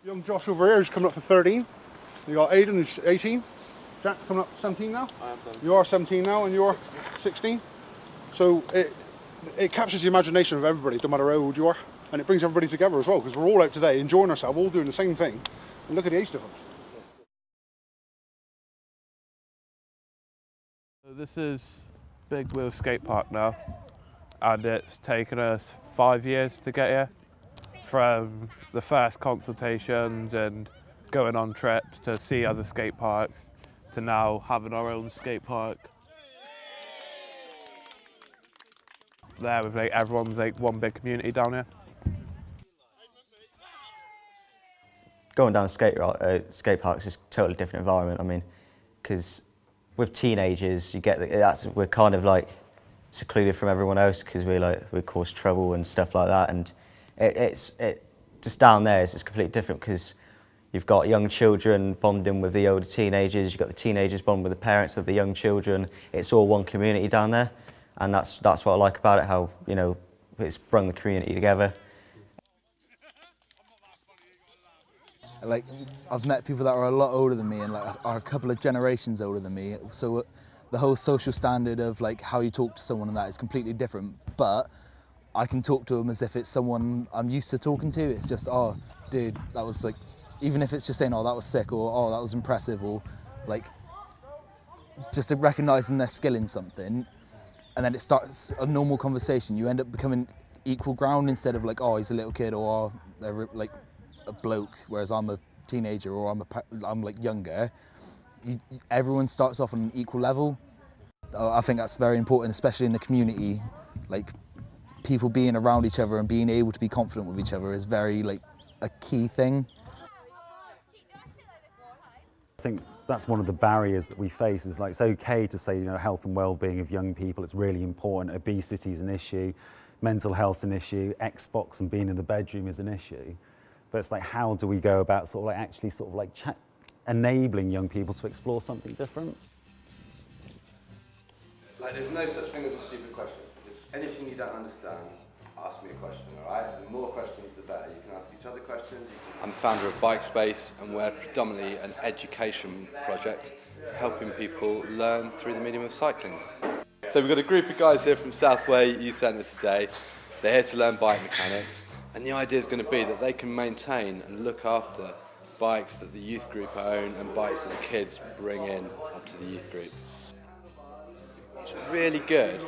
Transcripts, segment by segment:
Young Josh over here who's coming up for 13. You got Aidan who's 18. Jack coming up to 17 now. I am 17. You are 17 now and you're 16. So it captures the imagination of everybody, no matter how old you are. And it brings everybody together as well, because we're all out today enjoying ourselves, all doing the same thing. And look at the age difference. So this is Big Wheel Skate Park now, and it's taken us 5 years to get here. From the first consultations and going on trips to see other skate parks, to now having our own skate park. There with everyone's one big community down here. Going down skate parks is a totally different environment. I mean, because with teenagers, you get we're kind of like secluded from everyone else because we cause trouble and stuff like that. And it's just down there, it's completely different because you've got young children bonding with the older teenagers. You've got the teenagers bonding with the parents of the young children. It's all one community down there, and that's what I like about it. How it's brought the community together. Like, I've met people that are a lot older than me and are a couple of generations older than me. So the whole social standard of how you talk to someone and that is completely different. But I can talk to them as if it's someone I'm used to talking to. It's just, oh, dude, that was even if it's just saying, oh, that was sick, or oh, that was impressive, or just recognising their skill in something, and then it starts a normal conversation. You end up becoming equal ground instead of oh, he's a little kid, or oh, they're a bloke, whereas I'm a teenager, or I'm younger. Everyone starts off on an equal level. I think that's very important, especially in the community. People being around each other and being able to be confident with each other is very a key thing. I think that's one of the barriers that we face is it's okay to say health and well-being of young people, it's really important. Obesity is an issue, mental health's an issue, Xbox and being in the bedroom is an issue. But it's how do we go about actually enabling young people to explore something different? There's no such thing as a stupid question. If there's anything you don't understand, ask me a question, all right? And the more questions, the better. You can ask each other questions. I'm the founder of Bike Space, and we're predominantly an education project, helping people learn through the medium of cycling. So we've got a group of guys here from Southway Youth Centre today. They're here to learn bike mechanics, and the idea is going to be that they can maintain and look after bikes that the youth group own and bikes that the kids bring in up to the youth group. It's really good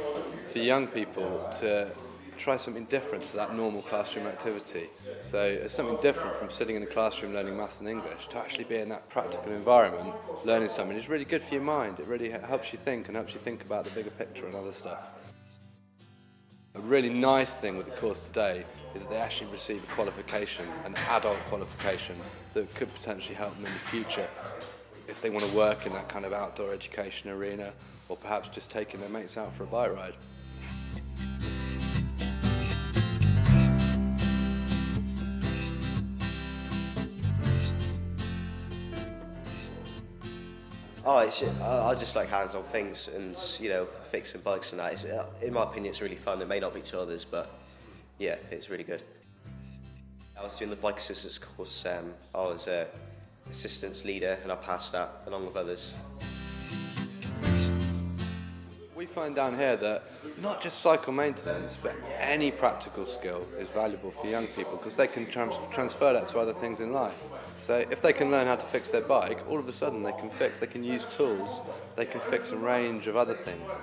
for young people to try something different to that normal classroom activity. So it's something different from sitting in a classroom learning maths and English to actually be in that practical environment learning something. It's really good for your mind. It really helps you think and helps you think about the bigger picture and other stuff. A really nice thing with the course today is that they actually receive a qualification, an adult qualification, that could potentially help them in the future if they want to work in that kind of outdoor education arena, or perhaps just taking their mates out for a bike ride. Oh, I just like hands-on things and, fixing bikes and that. In my opinion, it's really fun. It may not be to others, but yeah, it's really good. I was doing the bike assistance course. I was assistance leader and I passed that along with others. We find down here that not just cycle maintenance, but any practical skill is valuable for young people because they can transfer that to other things in life. So if they can learn how to fix their bike, all of a sudden they can use tools, they can fix a range of other things.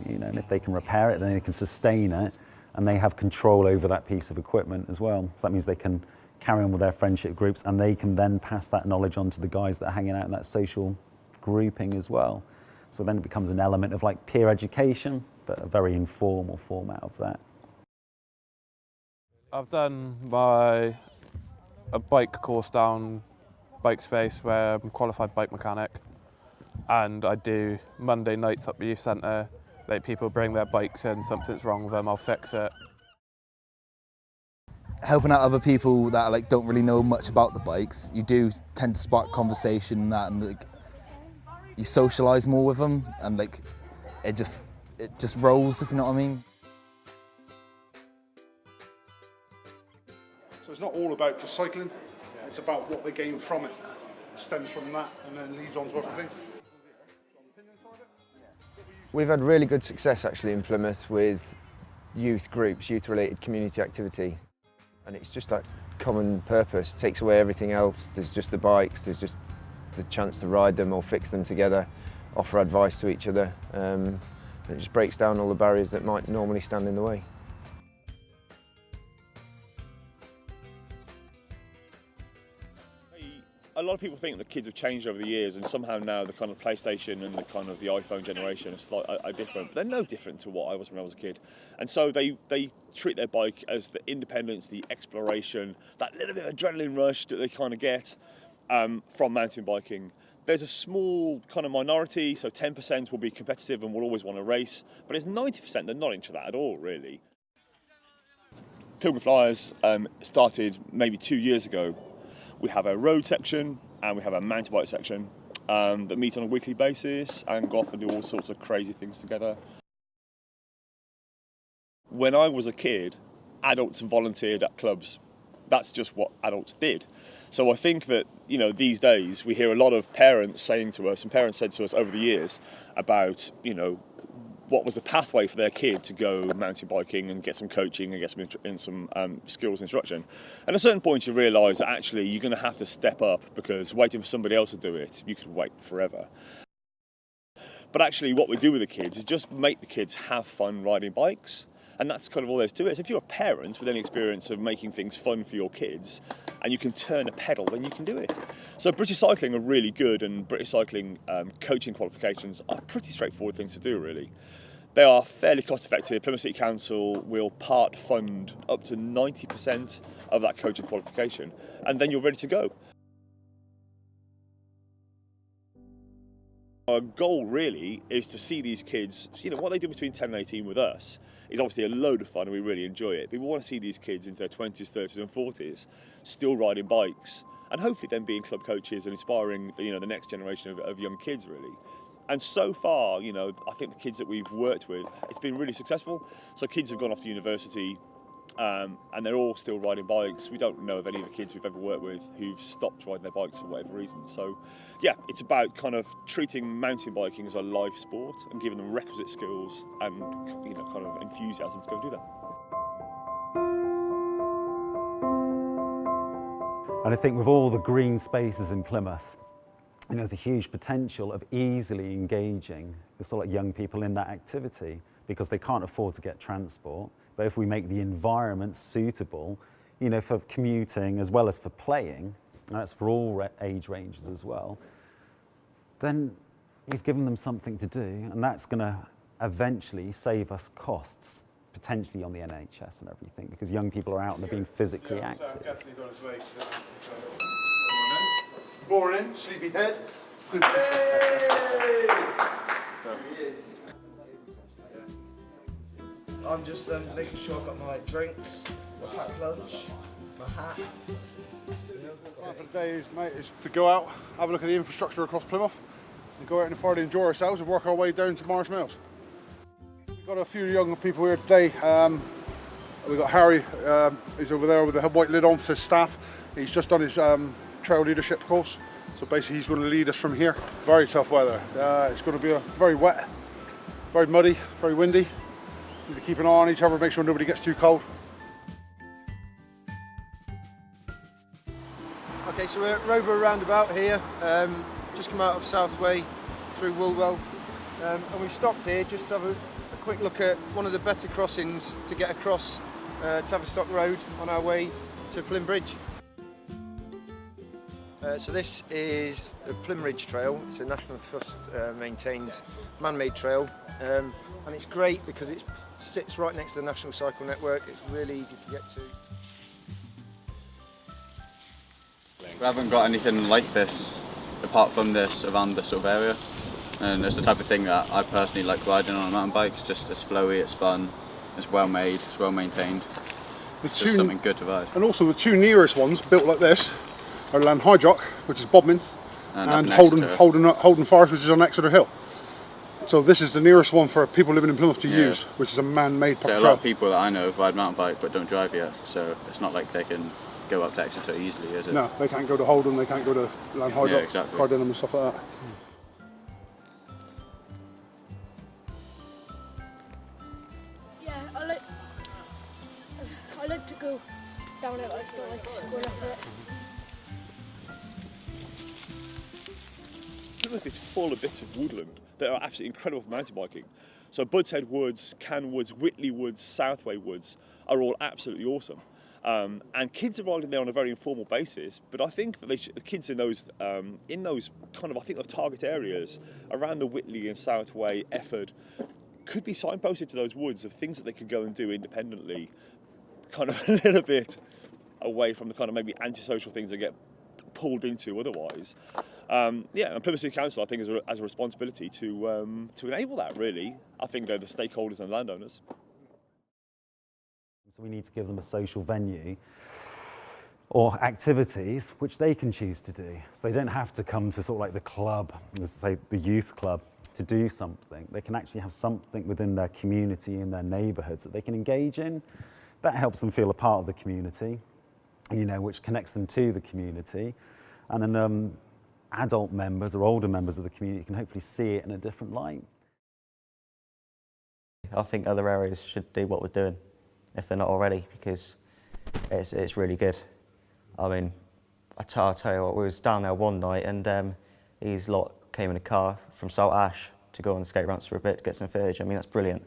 And if they can repair it, then they can sustain it, and they have control over that piece of equipment as well. So that means they can carry on with their friendship groups, and they can then pass that knowledge on to the guys that are hanging out in that social grouping as well. So then it becomes an element of peer education, but a very informal format of that. I've done a bike course down Bike Space where I'm a qualified bike mechanic, and I do Monday nights up the youth centre. People bring their bikes in, something's wrong with them, I'll fix it. Helping out other people that don't really know much about the bikes, you do tend to spark conversation and that, and you socialise more with them, and it just rolls, if you know what I mean. not all about just cycling. It's about what they gain from it. It stems from that and then leads on to other things. We've had really good success actually in Plymouth with youth groups, youth-related community activity. And it's just that common purpose, takes away everything else. There's just the bikes, there's just the chance to ride them or fix them together, offer advice to each other. It just breaks down all the barriers that might normally stand in the way. A lot of people think that kids have changed over the years, and somehow now the kind of PlayStation and the kind of the iPhone generation are different. But they're no different to what I was when I was a kid. And so they treat their bike as the independence, the exploration, that little bit of adrenaline rush that they kind of get from mountain biking. There's a small kind of minority, so 10% will be competitive and will always want to race, but it's 90% that are not into that at all, really. Pilgrim Flyers started maybe 2 years ago. We have a road section and we have a mountain bike section that meet on a weekly basis and go off and do all sorts of crazy things together. When I was a kid, adults volunteered at clubs. That's just what adults did. So I think that, you know, these days we hear a lot of parents saying to us, and parents said to us over the years about, you know, what was the pathway for their kid to go mountain biking and get some coaching and get some skills instruction. And at a certain point you realise that actually you're going to have to step up, because waiting for somebody else to do it, you could wait forever. But actually what we do with the kids is just make the kids have fun riding bikes. And that's kind of all there is to it. So if you're a parent with any experience of making things fun for your kids and you can turn a pedal, then you can do it. So British Cycling are really good, and British Cycling coaching qualifications are pretty straightforward things to do, really. They are fairly cost effective. Plymouth City Council will part fund up to 90% of that coaching qualification, and then you're ready to go. Our goal really is to see these kids, you know, what they do between 10 and 18 with us is obviously a load of fun and we really enjoy it. But we want to see these kids into their 20s, 30s and 40s still riding bikes, and hopefully then being club coaches and inspiring, you know, the next generation of young kids, really. And so far, you know, I think the kids that we've worked with, it's been really successful. So kids have gone off to university and they're all still riding bikes. We don't know of any of the kids we've ever worked with who've stopped riding their bikes for whatever reason. So yeah, it's about kind of treating mountain biking as a life sport and giving them requisite skills and, you know, kind of enthusiasm to go do that. And I think with all the green spaces in Plymouth, you know, there's a huge potential of easily engaging the sort of young people in that activity, because they can't afford to get transport. But if we make the environment suitable, you know, for commuting as well as for playing, and that's for all age ranges as well, then we've given them something to do, and that's going to eventually save us costs, potentially on the NHS and everything, because young people are out and they're being physically active. Morning, sleepyhead. I'm just making sure I've got my drinks, my packed lunch, my hat. Plan for the day is, mate, is to go out, have a look at the infrastructure across Plymouth, and go out and Friday enjoy ourselves and work our way down to Marsh Mills. We've got a few young people here today. We've got Harry, he's over there with the white lid on for his staff. He's just done his trail leadership course, so basically he's going to lead us from here. Very tough weather. It's going to be very wet, very muddy, very windy. Need to keep an eye on each other, make sure nobody gets too cold. Okay, so we're at Roebury roundabout here, just come out of Southway through Woolwell, and we've stopped here just to have a quick look at one of the better crossings to get across Tavistock Road on our way to Plym Bridge. So this is the Plym Ridge Trail. It's a National Trust maintained man-made trail, and it's great because it sits right next to the National Cycle Network. It's really easy to get to. We haven't got anything like this apart from this around this sort of area, and it's the type of thing that I personally like riding on a mountain bike. It's just, it's flowy, it's fun, it's well made, it's well maintained. It's just something good to ride. And also the two nearest ones built like this are Lanhydrock, which is Bodmin, and Holden Forest, which is on Exeter Hill. So this is the nearest one for people living in Plymouth to use, which is a man-made trail. A lot of people that I know ride mountain bike but don't drive yet, so it's not like they can go up to Exeter easily, is it? No, they can't go to Holden, they can't go to Lanhydrock, Yeah, exactly. Cardinham and stuff like that. Yeah, I like to go down it, I don't like going up it. Plymouth is full of bits of woodland that are absolutely incredible for mountain biking. So Buds Head Woods, Cannon Woods, Whitley Woods, Southway Woods are all absolutely awesome. And kids are riding there on a very informal basis, but I think that the kids in those kind of, I think, the target areas around the Whitley and Southway, Efford, could be signposted to those woods of things that they could go and do independently, kind of a little bit away from the kind of maybe antisocial things they get pulled into otherwise. And Plymouth City Council, I think, has a responsibility to enable that, really. I think they're the stakeholders and landowners. So we need to give them a social venue or activities which they can choose to do. So they don't have to come to sort of like the club, let's say the youth club, to do something. They can actually have something within their community, in their neighbourhoods that they can engage in. That helps them feel a part of the community, you know, which connects them to the community. And then adult members or older members of the community can hopefully see it in a different light. I think other areas should do what we're doing, if they're not already, because it's really good. I mean, I'll tell you what, we was down there one night and these lot came in a car from Salt Ash to go on the skate ramps for a bit to get some footage. I mean, that's brilliant.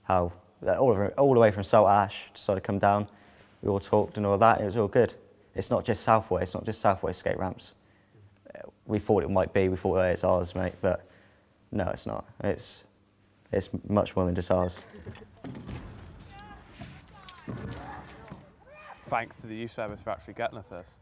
How all the way from Salt Ash decided to come down, we all talked and all that, it was all good. It's not just Southway, it's not just Southway skate ramps. We thought it might be, we thought, hey, it's ours, mate, but no, it's not. It's much more than just ours. Thanks to the youth service for actually getting us this.